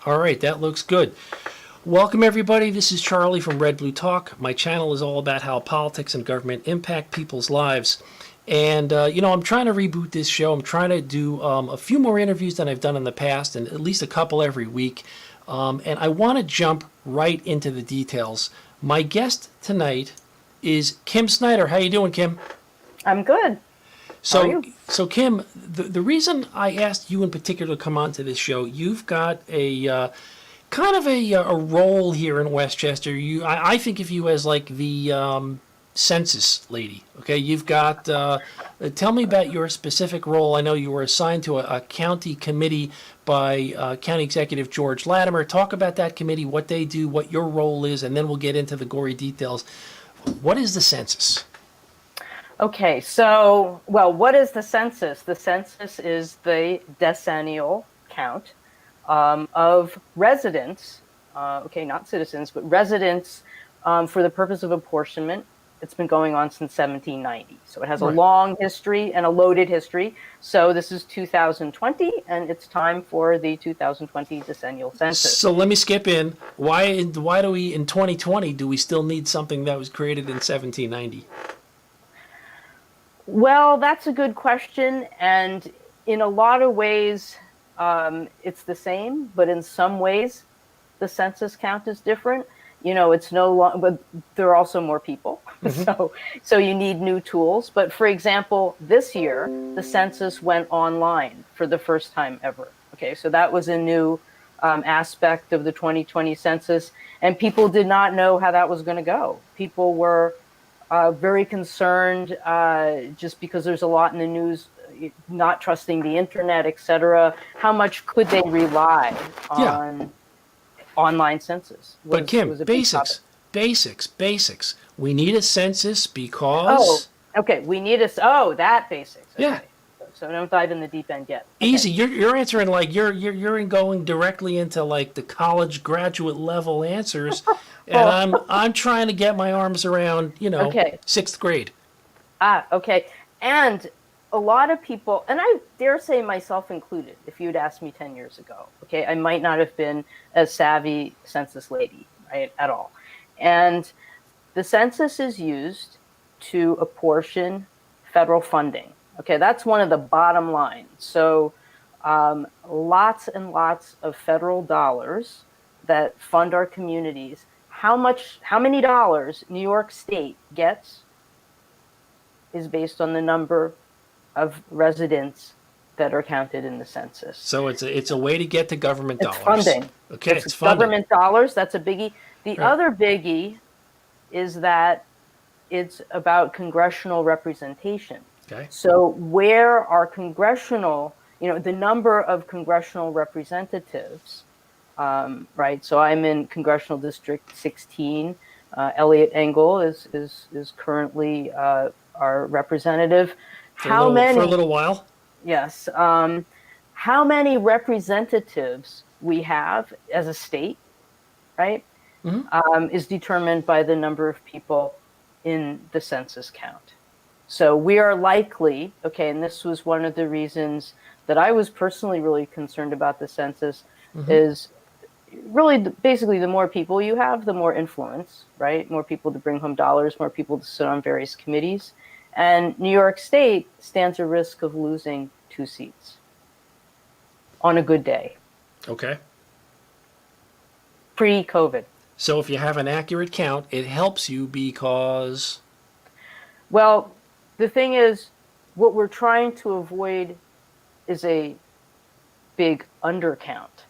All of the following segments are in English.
All right, that looks good. Welcome, everybody. This is Charlie from RedBlueTalk. My channel is all about how politics and government impact people's lives. And, I'm trying to reboot this show. I'm trying to do a few more interviews than I've done in the past, and at least a couple every week. And I want to jump right into the details. My guest tonight is Kim Snyder. How you doing, Kim? I'm good. How are you? So Kim, the reason I asked you in particular to come onto this show, you've got a kind of a role here in Westchester. I think of you as like the census lady. Okay, you've got. Tell me about your specific role. I know you were assigned to a county committee by County Executive George Latimer. Talk about that committee, what they do, what your role is, and then we'll get into the gory details. What is the census? Okay, so, what is the census? The census is the decennial count of residents, not citizens, but residents for the purpose of apportionment. It's been going on since 1790. So it has a long history and a loaded history. So this is 2020, and it's time for the 2020 decennial census. So let me skip in. Why do we, in 2020, do we still need something that was created in 1790? Well, that's a good question. And in a lot of ways, it's the same, but in some ways, the census count is different. It's no longer, but there are also more people. Mm-hmm. So you need new tools. But for example, this year, the census went online for the first time ever. Okay, so that was a new aspect of the 2020 census. And people did not know how that was going to go. People were very concerned just because there's a lot in the news, not trusting the internet, et cetera. How much could they rely on online census? But Kim, basics. We need a census because... we need that basics. Okay. Yeah. So don't dive in the deep end yet. Okay. Easy. You're answering like you're going directly into like the college graduate level answers, and I'm trying to get my arms around sixth grade. Okay. And a lot of people, and I dare say myself included, if you'd asked me 10 years ago, okay, I might not have been a savvy census lady, right, at all. And the census is used to apportion federal funding. Okay, that's one of the bottom lines. So lots and lots of federal dollars that fund our communities. How many dollars New York State gets is based on the number of residents that are counted in the census. So it's a way to get to government dollars. It's funding. Okay, it's funding. Government dollars, that's a biggie. The other biggie is that it's about congressional representation. Okay. So where our congressional, the number of congressional representatives, right? So I'm in Congressional District 16. Elliot Engel is currently our representative. For a little while? Yes. How many representatives we have as a state, right, is determined by the number of people in the census count. So we are likely, and this was one of the reasons that I was personally really concerned about the census, is really basically the more people you have, the more influence, right? More people to bring home dollars, more people to sit on various committees. And New York State stands a risk of losing 2 seats on a good day. Okay. Pre-COVID. So if you have an accurate count, it helps you because... Well, the thing is, what we're trying to avoid is a big undercount.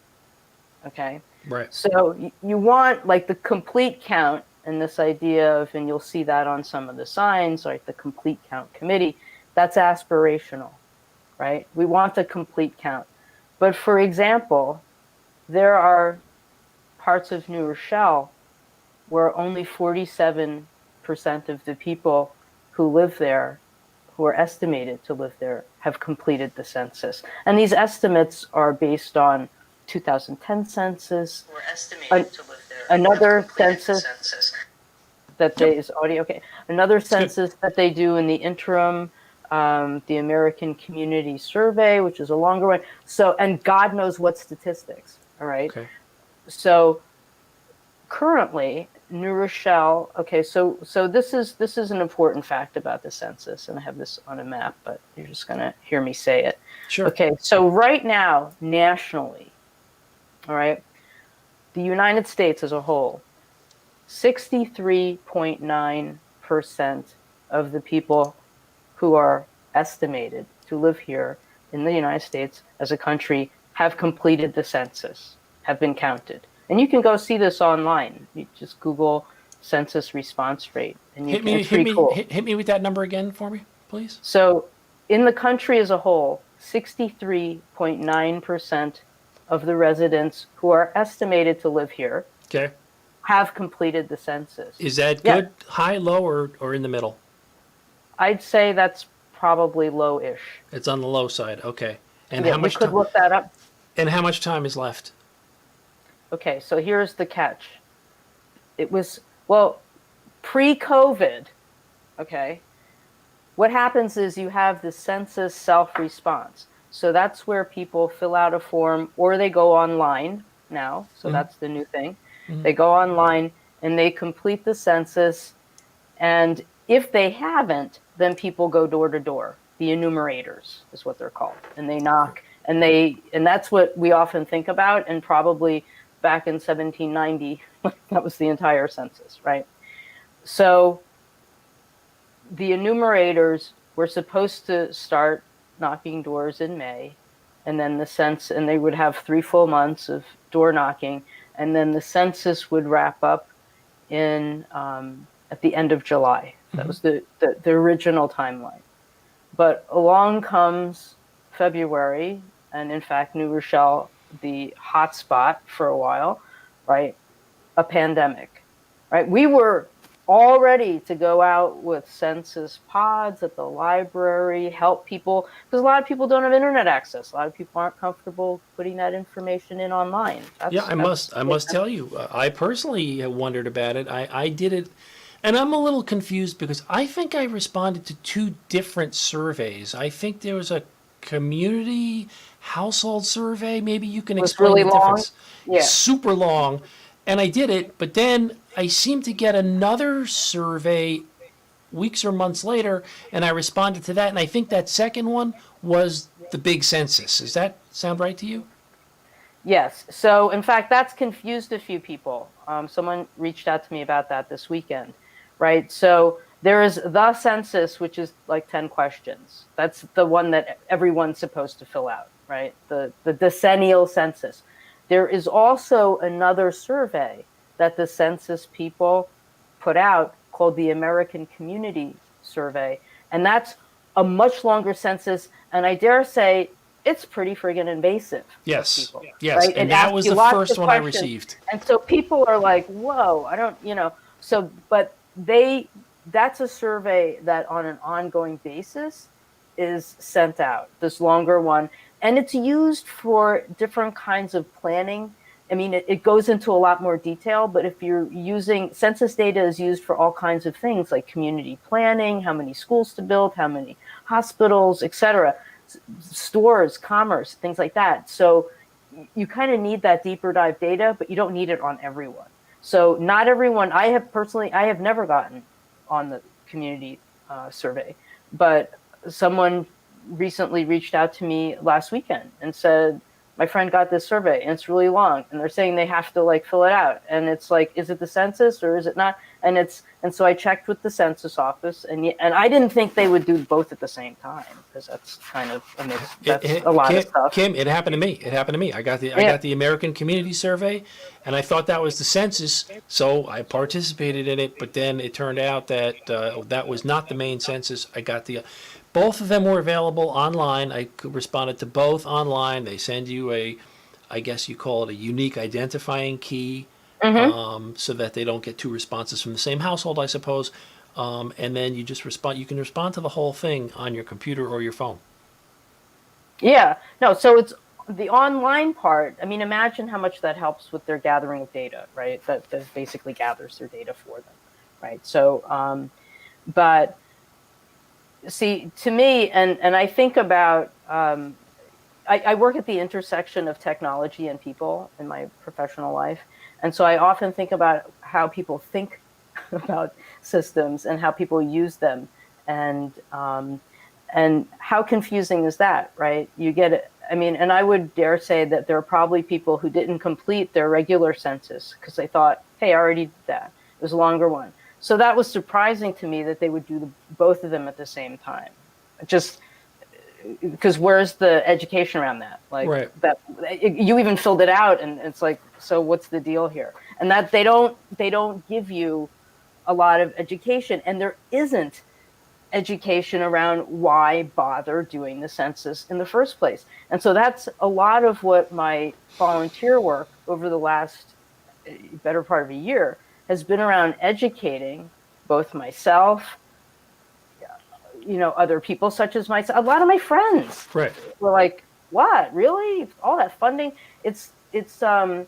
Okay? Right. So you want like the complete count, and this idea of, and you'll see that on some of the signs, like the complete count committee, that's aspirational, right? We want the complete count. But for example, there are parts of New Rochelle where only 47% of the people who live there, who are estimated to live there, have completed the census. And these estimates are based on 2010 census, another census that they is audio. Okay, another census that they do in the interim, the American Community Survey, which is a longer one. So, and God knows what statistics. All right. Okay. So currently, New Rochelle. Okay, so this is an important fact about the census, and I have this on a map, but you're just gonna hear me say it. Sure. Okay, so right now, nationally, all right, the United States as a whole, 63.9% of the people who are estimated to live here in the United States as a country have completed the census, have been counted. And you can go see this online. You just Google census response rate, and you Hit can. me, It's hit pretty me, cool. hit me with that number again for me, please. So, in the country as a whole, 63.9% of the residents who are estimated to live here Okay. have completed the census. Is that Yeah, good, high, low, or in the middle? I'd say that's probably low-ish. It's on the low side. Okay. And Yeah, how we much could time? look that up. And how much time is left? Okay, so here's the catch. It was, well, pre-COVID, okay, what happens is you have the census self-response. So that's where people fill out a form or they go online now. So that's the new thing. They go online and they complete the census. And if they haven't, then people go door to door. The enumerators is what they're called. And they knock and that's what we often think about. And probably back in 1790, that was the entire census, right? So the enumerators were supposed to start knocking doors in May, and then and they would have 3 full months of door knocking, and then the census would wrap up in at the end of July. That was the original timeline. But along comes February, and in fact, New Rochelle, the hot spot for a while, right? A pandemic, right? We were all ready to go out with census pods at the library, help people, because a lot of people don't have internet access. A lot of people aren't comfortable putting that information in online. Yeah, I must tell you, I personally wondered about it. I did it, and I'm a little confused because I think I responded to two different surveys. I think there was a community household survey. Maybe you can was explain really the long. difference. Yeah. Super long, and I did it, but then I seemed to get another survey weeks or months later, and I responded to that, and I think that second one was the big census. Does that sound right to you? Yes. So, in fact, that's confused a few people. Someone reached out to me about that this weekend, right? So, there is the census, which is like 10 questions. That's the one that everyone's supposed to fill out, right? The decennial census. There is also another survey that the census people put out called the American Community Survey. And that's a much longer census. And I dare say it's pretty friggin' invasive of Yes, people, yes, right? It and that asks was you the lots first of one I questions. received. And so people are like, whoa, I don't, so, but that's a survey that on an ongoing basis is sent out, this longer one. And it's used for different kinds of planning. I mean, it goes into a lot more detail, but if you're using census data is used for all kinds of things like community planning, how many schools to build, how many hospitals, etc., stores, commerce, things like that. So you kind of need that deeper dive data, but you don't need it on everyone. So not everyone, I have never gotten on the community survey, but someone recently reached out to me last weekend and said, my friend got this survey and it's really long and they're saying they have to like fill it out. And it's like, is it the census or is it not? And so I checked with the census office and I didn't think they would do both at the same time because that's kind of a mix. That's a lot of stuff. Kim, it happened to me. It happened to me. I Yeah. got the American Community Survey, and I thought that was the census, so I participated in it. But then it turned out that that was not the main census. I got the both of them were available online. I responded to both online. They send you I guess you call it a unique identifying key, Mm-hmm. so that they don't get two responses from the same household, I suppose. And then you just respond. You can respond to the whole thing on your computer or your phone. Yeah. No, so it's the online part. I mean, imagine how much that helps with their gathering of data, right? That basically gathers their data for them, right? So, but see, to me, and I think about I work at the intersection of technology and people in my professional life. And so I often think about how people think about systems and how people use them. And how confusing is that, right? You get it. I mean, and I would dare say that there are probably people who didn't complete their regular census because they thought, hey, I already did that. It was a longer one. So that was surprising to me that they would do both of them at the same time. Just because where's the education around that? Like Right. that you even filled it out, and it's like, so what's the deal here? And that they don't give you a lot of education, and there isn't education around why bother doing the census in the first place. And so that's a lot of what my volunteer work over the last better part of a year has been around educating both myself, other people such as myself. A lot of my friends Right. were like, what, really? All that funding? It's the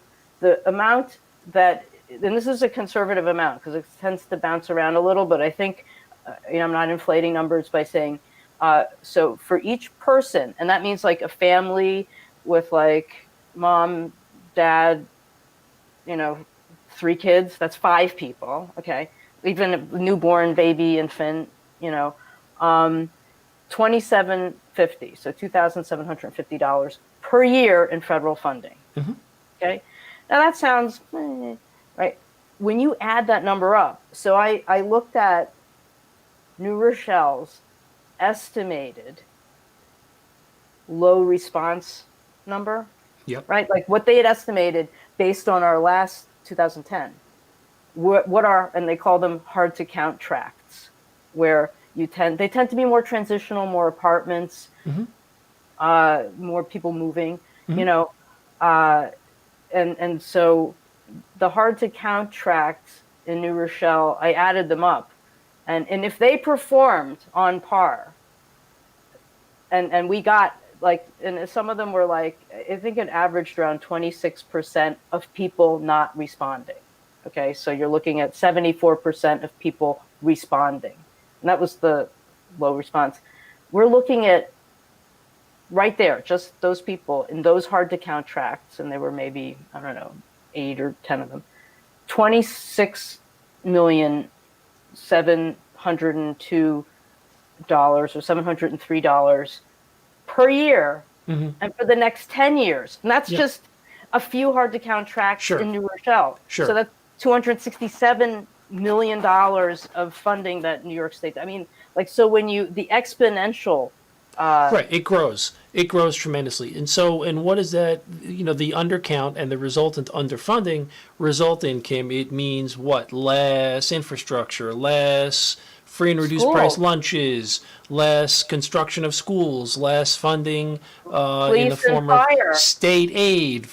amount that, and this is a conservative amount because it tends to bounce around a little, but I think, I'm not inflating numbers by saying, so for each person, and that means like a family with like mom, dad, 3 kids, that's 5 people. Okay. Even a newborn baby, infant, $2,750, so $2,750 per year in federal funding. Mm-hmm. Okay. Now that sounds, right. When you add that number up, so I looked at New Rochelle's estimated low response number, Yep. right? Like what they had estimated based on our last 2010. What are, and they call them hard to count tracts, where they tend to be more transitional, more apartments, more people moving, and so the hard to count tracts in New Rochelle, I added them up. And if they performed on par, and we got like, and some of them were like, I think it averaged around 26% of people not responding. Okay, so you're looking at 74% of people responding. And that was the low response. We're looking at right there, just those people in those hard to count tracts, and there were maybe, I don't know, 8 or 10 of them, 26,702,000 or $703 per year, and for the next 10 years. And that's just a few hard to count tracts in New Rochelle. Sure. So that's $267 million of funding that New York State, I mean, like, so when the exponential, right, it grows tremendously. And what is that, the undercount and the resultant underfunding result in, Kim? It means what? Less infrastructure, less free and reduced price lunches, less construction of schools, less funding in the form of state aid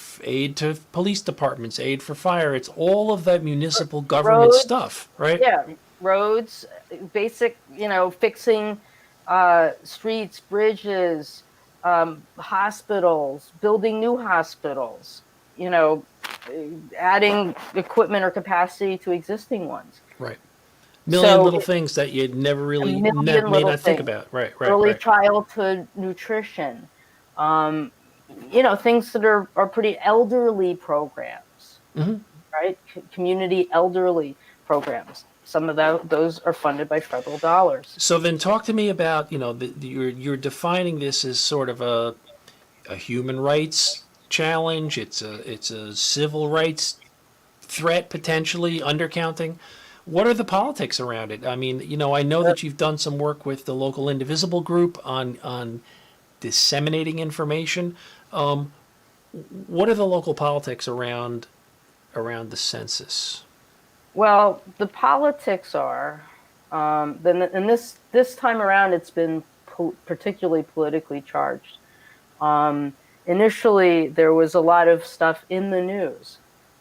to police departments, aid for fire. It's all of that municipal government stuff, right? Yeah, roads, basic, fixing streets, bridges, hospitals, building new hospitals, adding equipment or capacity to existing ones. Right. Million little things that you'd never really may not think about. Right. Early childhood nutrition, things that are pretty elderly programs, right? Community elderly programs. Some of those are funded by federal dollars. So then talk to me about, you're defining this as sort of a human rights challenge. It's a civil rights threat, potentially, undercounting. What are the politics around it? I mean, I know that you've done some work with the local Indivisible group on disseminating information. What are the local politics around the census? Well, the politics are, and this time around, it's been particularly politically charged. Initially, there was a lot of stuff in the news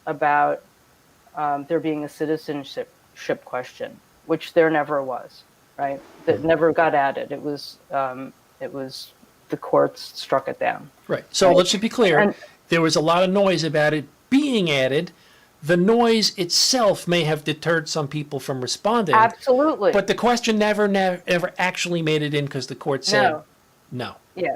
about there being a citizenship question, which there never was, right? That never got added. It was the courts struck it down. Right. So let's just be clear. There was a lot of noise about it being added. The noise itself may have deterred some people from responding. Absolutely. But the question never actually made it in because the court said no. Yeah.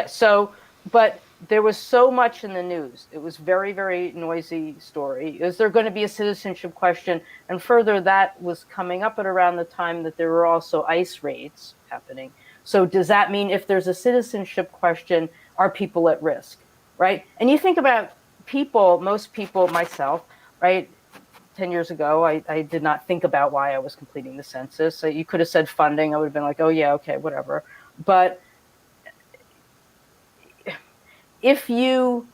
So but there was so much in the news. It was very, very noisy story. Is there going to be a citizenship question? And further, that was coming up at around the time that there were also ICE raids happening. So does that mean if there's a citizenship question, are people at risk, right? And you think about people, most people, myself, right? 10 years ago, I did not think about why I was completing the census. So you could have said funding. I would have been like, oh, yeah, okay, whatever. But if you,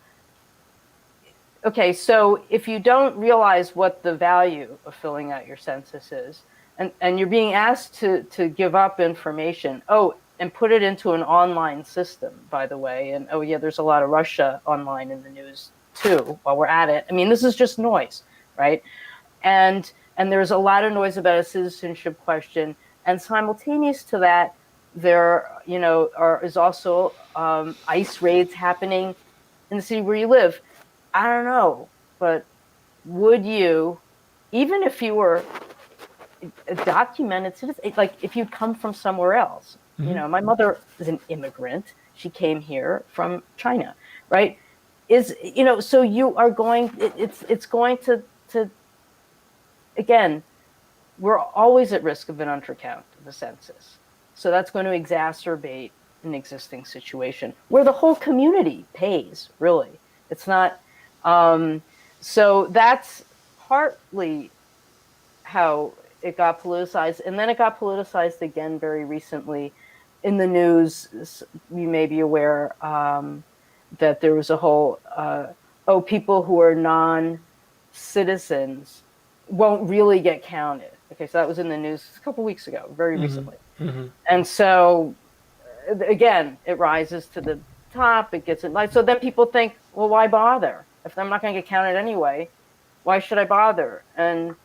okay, so if you don't realize what the value of filling out your census is, and you're being asked to give up information, and put it into an online system, by the way, and oh yeah, there's a lot of Russia online in the news too, while we're at it. I mean, this is just noise, right? And there's a lot of noise about a citizenship question, and simultaneous to that, there is also ICE raids happening in the city where you live. I don't know, but would you, even if you were a documented citizen, like if you come from somewhere else, my mother is an immigrant. She came here from China, right? So you are going, it's going to again, we're always at risk of an undercount of the census. So that's going to exacerbate an existing situation where the whole community pays, really. It's not, so that's partly how it got politicized. And then it got politicized again very recently in the news. You may be aware that there was a whole, people who are non-citizens won't really get counted. Okay, so that was in the news a couple weeks ago, very recently. And so, again, it rises to the top, it gets in life. So then people think, well, why bother? If I'm not going to get counted anyway, why should I bother? And,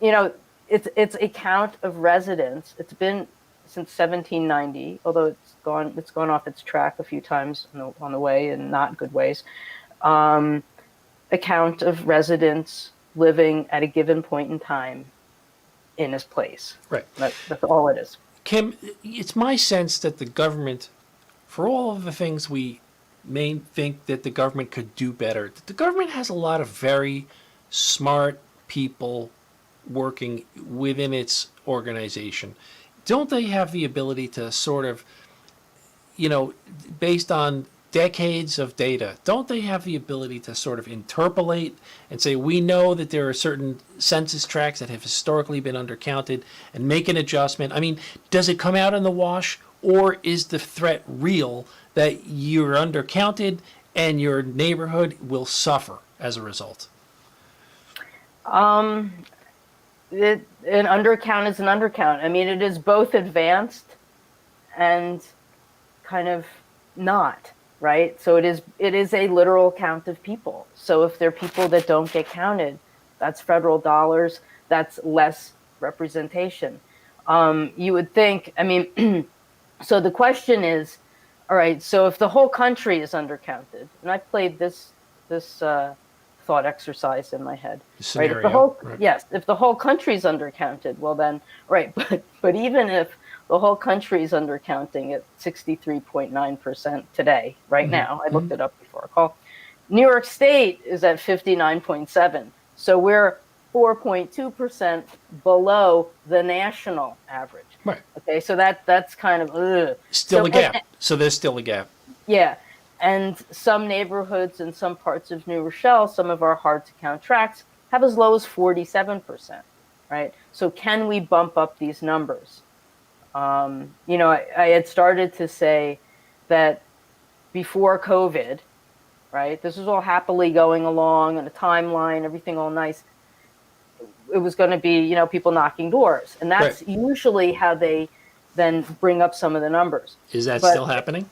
it's a count of residents. It's been since 1790, although it's gone off its track a few times on the way, in not good ways. A count of residents living at a given point in time in this place. Right. That's all it is. Kim, it's my sense that the government, for all of the things we may think that the government could do better, that the government has a lot of very smart people working within its organization. Don't they have the ability to sort of, based on decades of data, don't they have the ability to sort of interpolate and say, we know that there are certain census tracts that have historically been undercounted, and make an adjustment? I mean, does it come out in the wash, or is the threat real that you're undercounted and your neighborhood will suffer as a result? An undercount is an undercount. I mean, it is both advanced and kind of not, right? So it is a literal count of people. So if there are people that don't get counted, that's federal dollars, that's less representation. You would think, I mean, so the question is, all right, so if the whole country is undercounted, and I played this thought exercise in my head, Scenario, right? If the whole country's undercounted, well then, right, but even if the whole country is undercounting at 63.9% today, right now, I looked it up before I call. New York State is at 59.7%, so we're 4.2% below the national average. Right. Okay, so that's kind of still a gap. So there's still a gap. Yeah. And some neighborhoods in some parts of New Rochelle, some of our hard to count tracts, have as low as 47%, right? So can we bump up these numbers? I had started to say that before COVID, right, this was all happily going along on a timeline, everything all nice. It was going to be, people knocking doors. And that's usually how they then bring up some of the numbers. Is that still happening?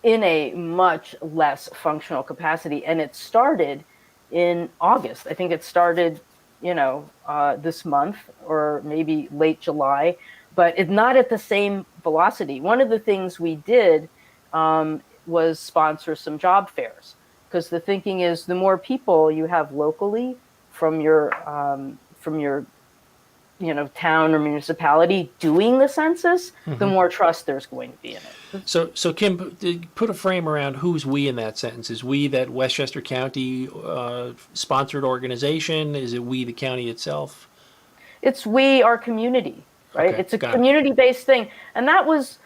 In a much less functional capacity. And it started in August. I think it started, this month or maybe late July, but it's not at the same velocity. One of the things we did was sponsor some job fairs, because the thinking is the more people you have locally from your town or municipality doing the census, the more trust there's going to be in it. So Kim, put a frame around who's we in that sentence. Is we that Westchester County sponsored organization? Is it we the county itself? It's we, our community, right? Okay, It's a got it. community-based thing, and that was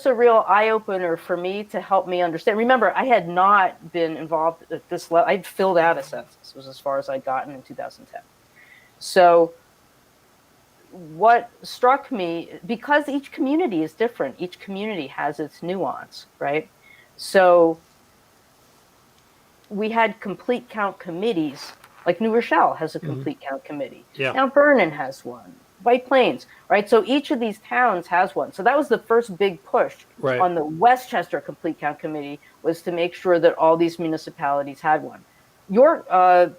a real eye-opener for me to help me understand. Remember, I had not been involved at this level. I'd filled out a census. It was as far as I'd gotten in 2010. So what struck me, because each community is different, each community has its nuance, right? So we had complete count committees, like New Rochelle has a complete count committee. Yeah. Mount Vernon has one. White Plains, right? So each of these towns has one. So that was the first big push Right. on the Westchester Complete Count Committee, was to make sure that all these municipalities had one.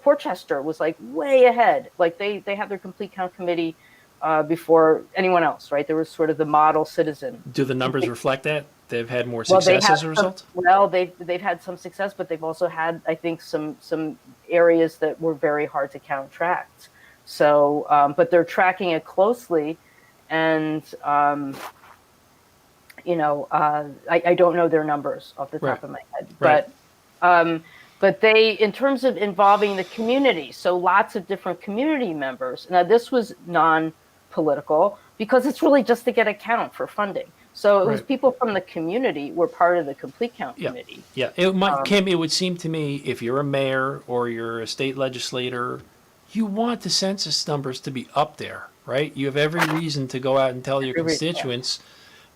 Portchester was like way ahead. Like they had their Complete Count Committee before anyone else, right? There was sort of the model citizen. Do the numbers reflect that? They've had more success as a result? They've had some success, but they've also had, I think, some areas that were very hard to count tracked. So, but they're tracking it closely, and I don't know their numbers off the top of my head, but they, in terms of involving the community, so lots of different community members. Now, this was non-political because it's really just to get a count for funding. So it was people from the community were part of the Complete Count Committee. Yeah, Kim, it would seem to me, if you're a mayor or you're a state legislator, you want the census numbers to be up there, right? You have every reason to go out and tell your constituents,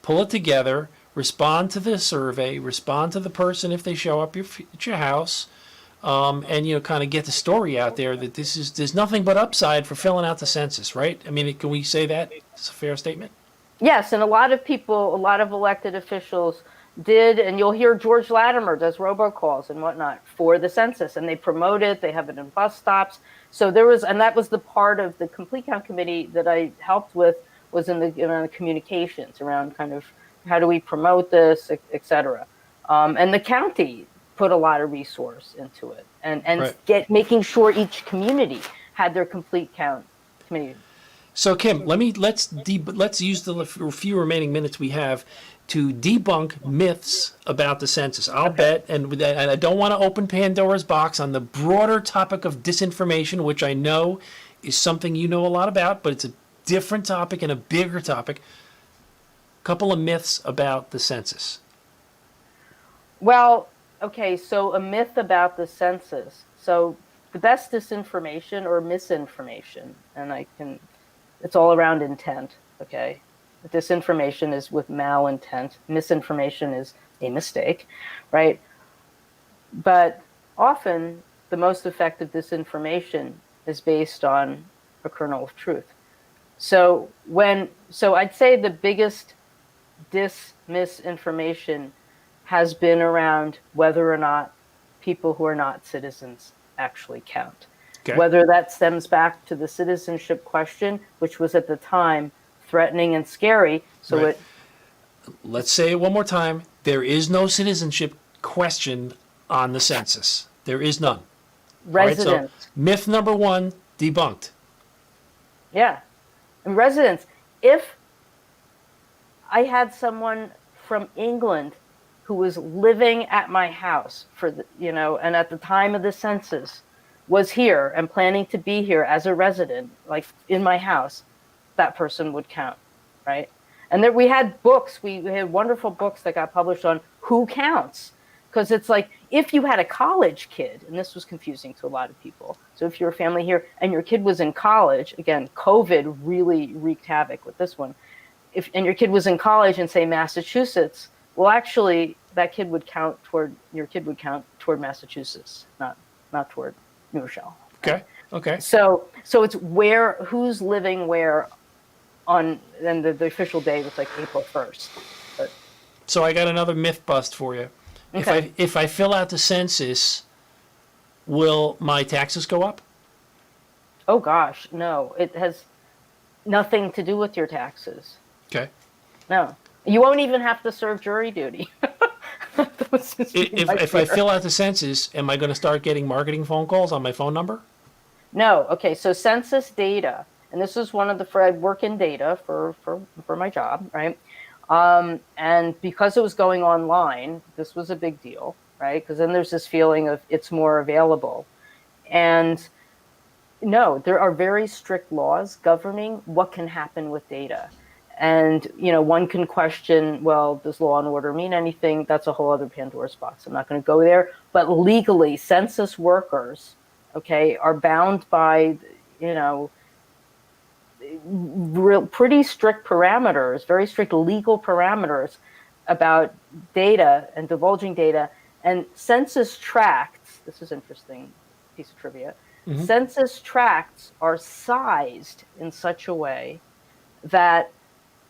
pull it together, respond to the survey, respond to the person if they show up at your house, and kind of get the story out there that there's nothing but upside for filling out the census, right? I mean, can we say that? It's a fair statement. Yes, and a lot of elected officials did, and you'll hear George Latimer does robocalls and whatnot for the census, and they promote it. They have it in bus stops. So that was the part of the Complete Count Committee that I helped with, was around the communications, around kind of how do we promote this, et cetera. And the county put a lot of resource into it, and making sure each community had their Complete Count Committee. So Kim, let's use the few remaining minutes we have to debunk myths about the census. I'll bet, and I don't want to open Pandora's box on the broader topic of disinformation, which I know is something you know a lot about, but it's a different topic and a bigger topic. A couple of myths about the census. Well, okay, so a myth about the census. So the best disinformation or misinformation, and it's all around intent, okay? Disinformation is with malintent. Misinformation is a mistake, right? But often the most effective disinformation is based on a kernel of truth. So I'd say the biggest misinformation has been around whether or not people who are not citizens actually count. Okay. Whether that stems back to the Citizenship Question, which was at the time threatening and scary. So let's say it one more time. There is no citizenship question on the census. There is none. Residents. Right, so myth number one, debunked. Yeah. And residents, if I had someone from England who was living at my house and at the time of the census was here and planning to be here as a resident, like in my house, that person would count, right? And then we had books, we had wonderful books that got published on who counts. Because it's like, if you had a college kid, and this was confusing to a lot of people. So if you're a family here and your kid was in college, again, COVID really wreaked havoc with this one. And your kid was in college in, say, Massachusetts, well, actually, your kid would count toward Massachusetts, not toward New Rochelle. Okay. So it's who's living where and the official day was like April 1st. But, so I got another myth bust for you. Okay. If I fill out the census, will my taxes go up? Oh gosh, no. It has nothing to do with your taxes. Okay. No. You won't even have to serve jury duty. If I fill out the census, am I going to start getting marketing phone calls on my phone number? No. Okay, so census data and this is one of the, I work in data for my job, right? And because it was going online, this was a big deal, right? Because then there's this feeling of it's more available. And no, there are very strict laws governing what can happen with data. And, one can question, well, does law and order mean anything? That's a whole other Pandora's box. I'm not going to go there. But legally, census workers, okay, are bound by, pretty strict parameters, very strict legal parameters about data and divulging data. And census tracts, this is interesting piece of trivia, census tracts are sized in such a way that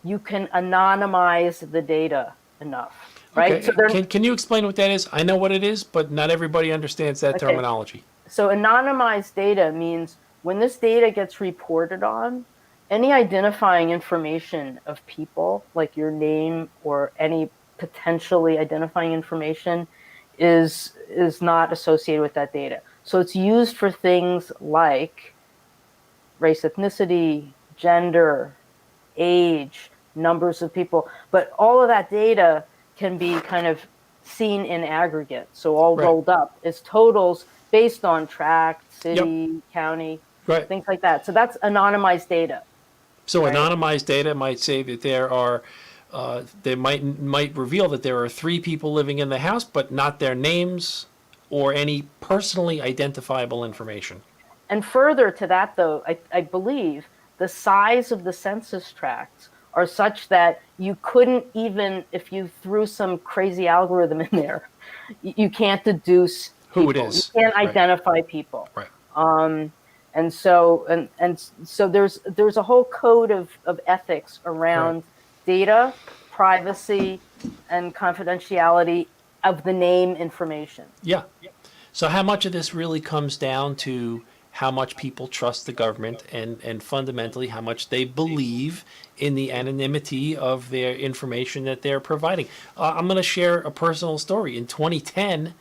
you can anonymize the data enough, right? Okay. So can you explain what that is? I know what it is, but not everybody understands that terminology. So anonymized data means when this data gets reported on, any identifying information of people, like your name or any potentially identifying information, is not associated with that data. So it's used for things like race, ethnicity, gender, age, numbers of people. But all of that data can be kind of seen in aggregate. So all rolled up as totals based on tract, city, county, things like that. So that's anonymized data. So anonymized data might say that there are, they might reveal that there are 3 people living in the house, but not their names or any personally identifiable information. And further to that, though, I believe the size of the census tracts are such that you couldn't even, if you threw some crazy algorithm in there, you can't deduce people. Who it is. You can't identify people. Right. And so so there's a whole code of ethics around data, privacy, and confidentiality of the name information. Yeah. So how much of this really comes down to how much people trust the government and fundamentally how much they believe in the anonymity of their information that they're providing. I'm going to share a personal story. In 2010,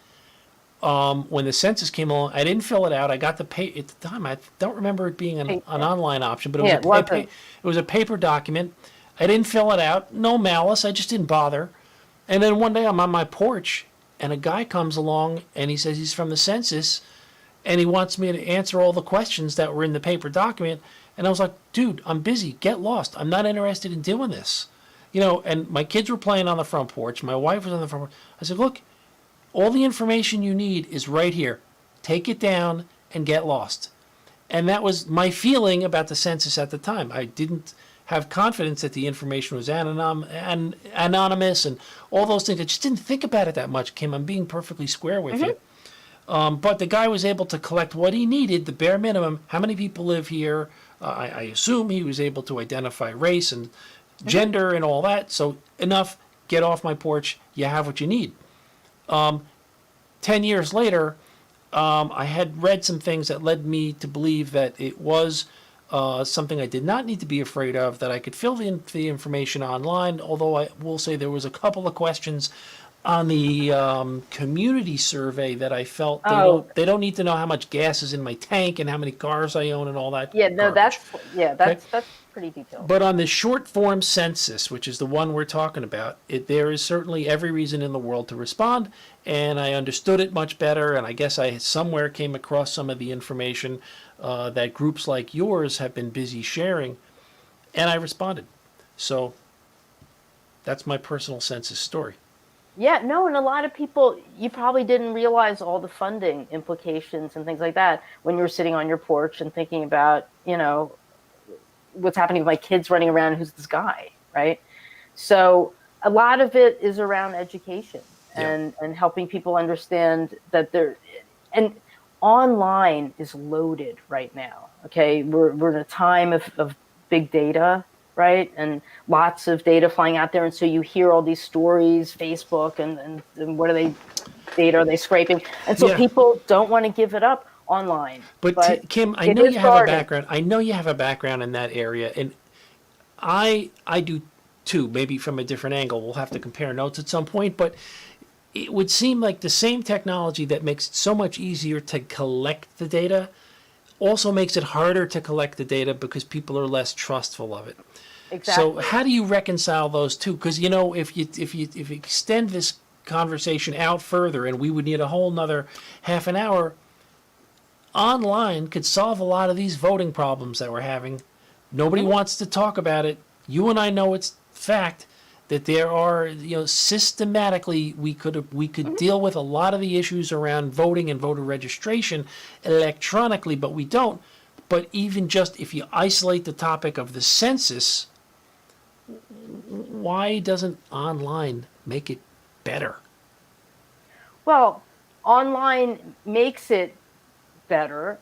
when the census came along, I didn't fill it out. I got the pay at the time. I don't remember it being an online option, but it was a paper document. I didn't fill it out. No malice. I just didn't bother. And then one day I'm on my porch, and a guy comes along, and he says he's from the census, and he wants me to answer all the questions that were in the paper document. And I was like, dude, I'm busy. Get lost. I'm not interested in doing this. And my kids were playing on the front porch. My wife was on the front porch. I said, look, all the information you need is right here. Take it down and get lost. And that was my feeling about the census at the time. I didn't have confidence that the information was anonymous and all those things. I just didn't think about it that much, Kim. I'm being perfectly square with you. But the guy was able to collect what he needed, the bare minimum. How many people live here? I assume he was able to identify race and gender and all that. So enough, get off my porch. You have what you need. 10 years later, I had read some things that led me to believe that it was something I did not need to be afraid of, that I could fill the information online, although I will say there was a couple of questions on the community survey that I felt they don't need to know how much gas is in my tank and how many cars I own and all that. Yeah, no, garbage. that's pretty detailed. But on the short form census, which is the one we're talking about, there is certainly every reason in the world to respond, and I understood it much better, and I guess I somewhere came across some of the information that groups like yours have been busy sharing, and I responded. So that's my personal census story. Yeah, no, and a lot of people, you probably didn't realize all the funding implications and things like that when you were sitting on your porch and thinking about, what's happening with my kids running around, who's this guy, right? So a lot of it is around education and helping people understand that and online is loaded right now, okay? We're in a time of big data, right? And lots of data flying out there. And so you hear all these stories, Facebook, and what data are they scraping? And so people don't want to give it up online. But Kim, I know you have a background. I know you have a background in that area. And I do too, maybe from a different angle. We'll have to compare notes at some point. But it would seem like the same technology that makes it so much easier to collect the data also makes it harder to collect the data because people are less trustful of it. Exactly. So how do you reconcile those two? Because you know, if you extend this conversation out further, and we would need a whole nother half an hour, online could solve a lot of these voting problems that we're having. Nobody wants to talk about it. You and I know it's fact that there are, systematically we could deal with a lot of the issues around voting and voter registration electronically, but we don't. But even just if you isolate the topic of the census, why doesn't online make it better? Well, online makes it better,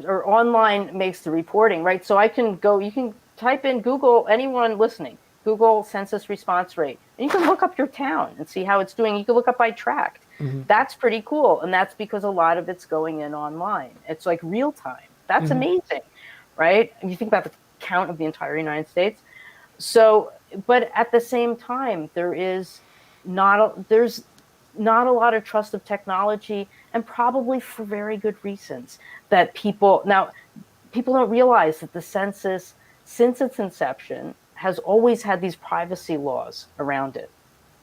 or online makes the reporting, right? So you can type in Google, anyone listening, Google census response rate, and you can look up your town and see how it's doing. You can look up by tract. That's pretty cool, and that's because a lot of it's going in online. It's like real time. That's amazing, right? If you think about the count of the entire United States. So, but at the same time, there's not a lot of trust of technology, and probably for very good reasons. That people don't realize that the census, since its inception, has always had these privacy laws around it,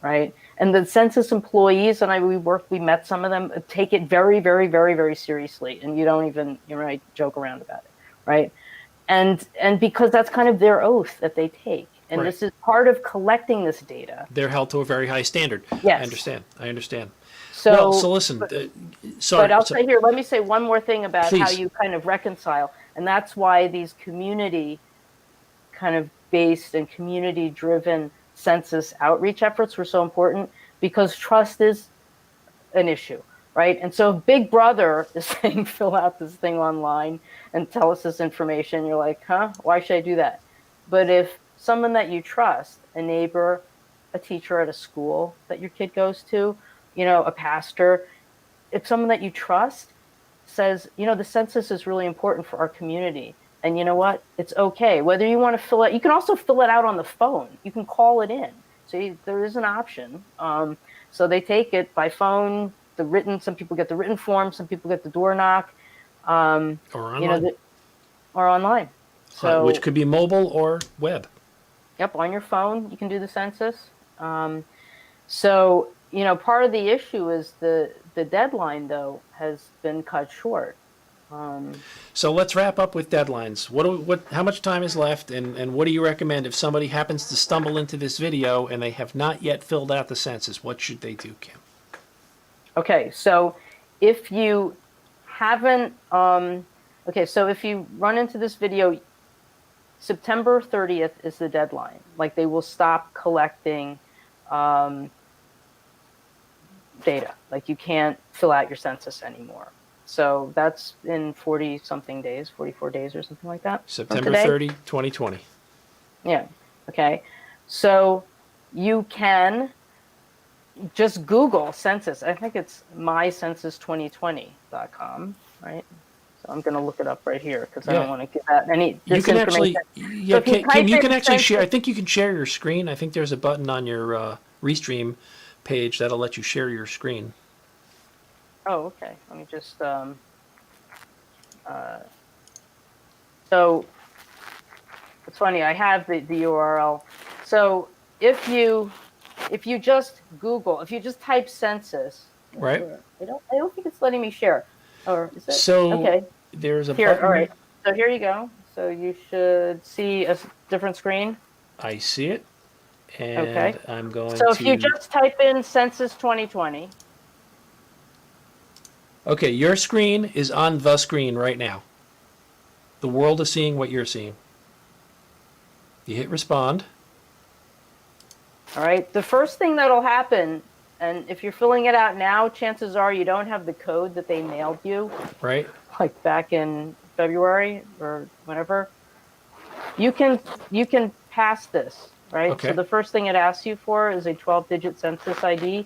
right? And the census employees, and we met some of them, take it very, very, very, very seriously, and you don't even, joke around about it, right? And because that's kind of their oath that they take. And Right. this is part of collecting this data. They're held to a very high standard. Yes. I understand. So, So listen, but I'll say here, let me say one more thing about Please. how you kind of reconcile. And that's why these community kind of based and community driven census outreach efforts were so important, because trust is an issue, right? And so if Big Brother is saying, fill out this thing online and tell us this information, you're like, huh, why should I do that? But if someone that you trust, a neighbor, a teacher at a school that your kid goes to, a pastor, if someone that you trust says, the census is really important for our community, and you know what, it's okay. Whether you want to fill it, you can also fill it out on the phone. You can call it in. So there is an option. So they take it by phone, some people get the written form, some people get the door knock, or online. Or online. So, which could be mobile or web. Yep, on your phone, you can do the census. So, part of the issue is the deadline, though, has been cut short. So let's wrap up with deadlines. How much time is left, and what do you recommend if somebody happens to stumble into this video and they have not yet filled out the census? What should they do, Kim? Okay, so if you haven't, so if you run into this video, September 30th is the deadline. Like, they will stop collecting data. Like, you can't fill out your census anymore. So that's in 40-something days, 44 days or something like that. September 30, 2020. Yeah. Okay. So you can just Google census. I think it's mycensus2020.com, right? So I'm going to look it up right here because I don't want to give out any You can actually, so Kim, you can actually share. I think you can share your screen. I think there's a button on your Restream page that'll let you share your screen. Oh, okay. Let me just. So it's funny. I have the URL. So if you just Google, if you just type census, right? I don't think it's letting me share. Or is it? So okay. There's a here. button. All right. So here you go. So you should see a different screen. I see it. And okay. I'm going to. So if you just type in census 2020. Okay, your screen is on the screen right now. The world is seeing what you're seeing. You hit respond. All right. The first thing that'll happen, and if you're filling it out now, chances are you don't have the code that they mailed you. Right. Like back in February or whenever. You can pass this, right? Okay. So the first thing it asks you for is a 12-digit census ID.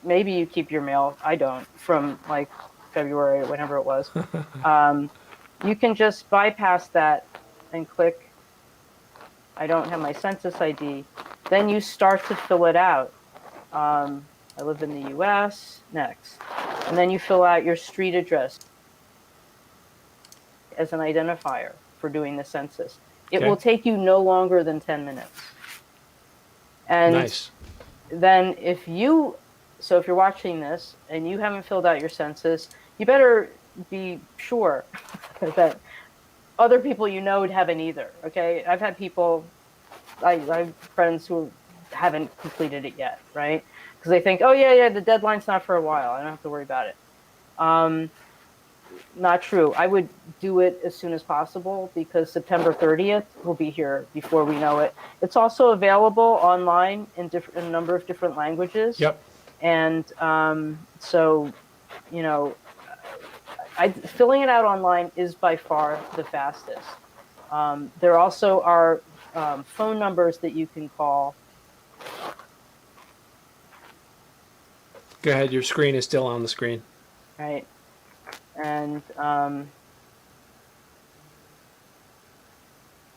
Maybe you keep your mail. I don't, from like February or whenever it was. You can just bypass that and click, I don't have my census ID. Then you start to fill it out. I live in the US, next. And then you fill out your street address. as an identifier for doing the census. It Okay. will take you no longer than 10 minutes. And Nice. then if you're watching this and you haven't filled out your census, you better be sure that other people haven't either. Okay, I've had people, I have friends who haven't completed it yet, right? Because they think, oh yeah, the deadline's not for a while, I don't have to worry about it. Not true. I would do it as soon as possible because September 30th will be here before we know it. It's also available online in a number of different languages. Yep. And so, filling it out online is by far the fastest. There also are phone numbers that you can call. Go ahead. Your screen is still on the screen. Right. And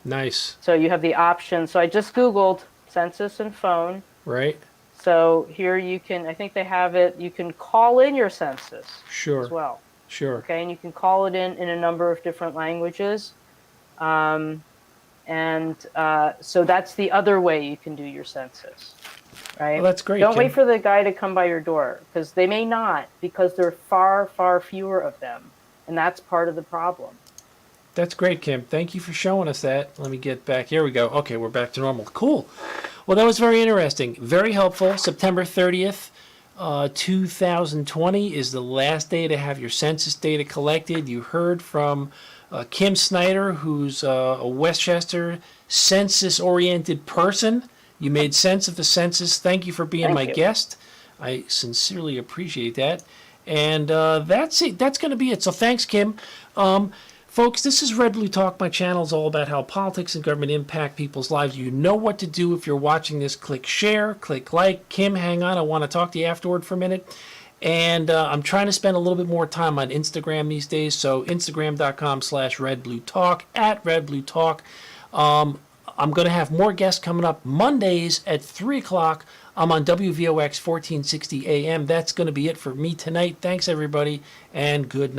Nice. so you have the option. So I just Googled census and phone. Right. So here you can, I think they have it, you can call in your census Sure. as well. Sure. Okay, and you can call it in a number of different languages. So that's the other way you can do your census, right? Well, that's great. Don't Kim. wait for the guy to come by your door, because they may not, because there are far, far fewer of them. And that's part of the problem. That's great, Kim. Thank you for showing us that. Let me get back. Here we go. Okay, we're back to normal. Cool. Well, that was very interesting. Very helpful. September 30th, 2020 is the last day to have your census data collected. You heard from Kim Snyder, who's a Westchester census-oriented person. You made sense of the census. Thank you for being Thank my you. guest. I sincerely appreciate that. And that's it. That's going to be it. So thanks, Kim. Folks, this is Red Blue Talk. My channel is all about how politics and government impact people's lives. You know what to do if you're watching this. Click share, click like. Kim, hang on. I want to talk to you afterward for a minute. And I'm trying to spend a little bit more time on Instagram these days. So Instagram.com/RedBlueTalk, @RedBlueTalk. I'm going to have more guests coming up Mondays at 3 o'clock. I'm on WVOX 1460 AM. That's going to be it for me tonight. Thanks, everybody, and good night.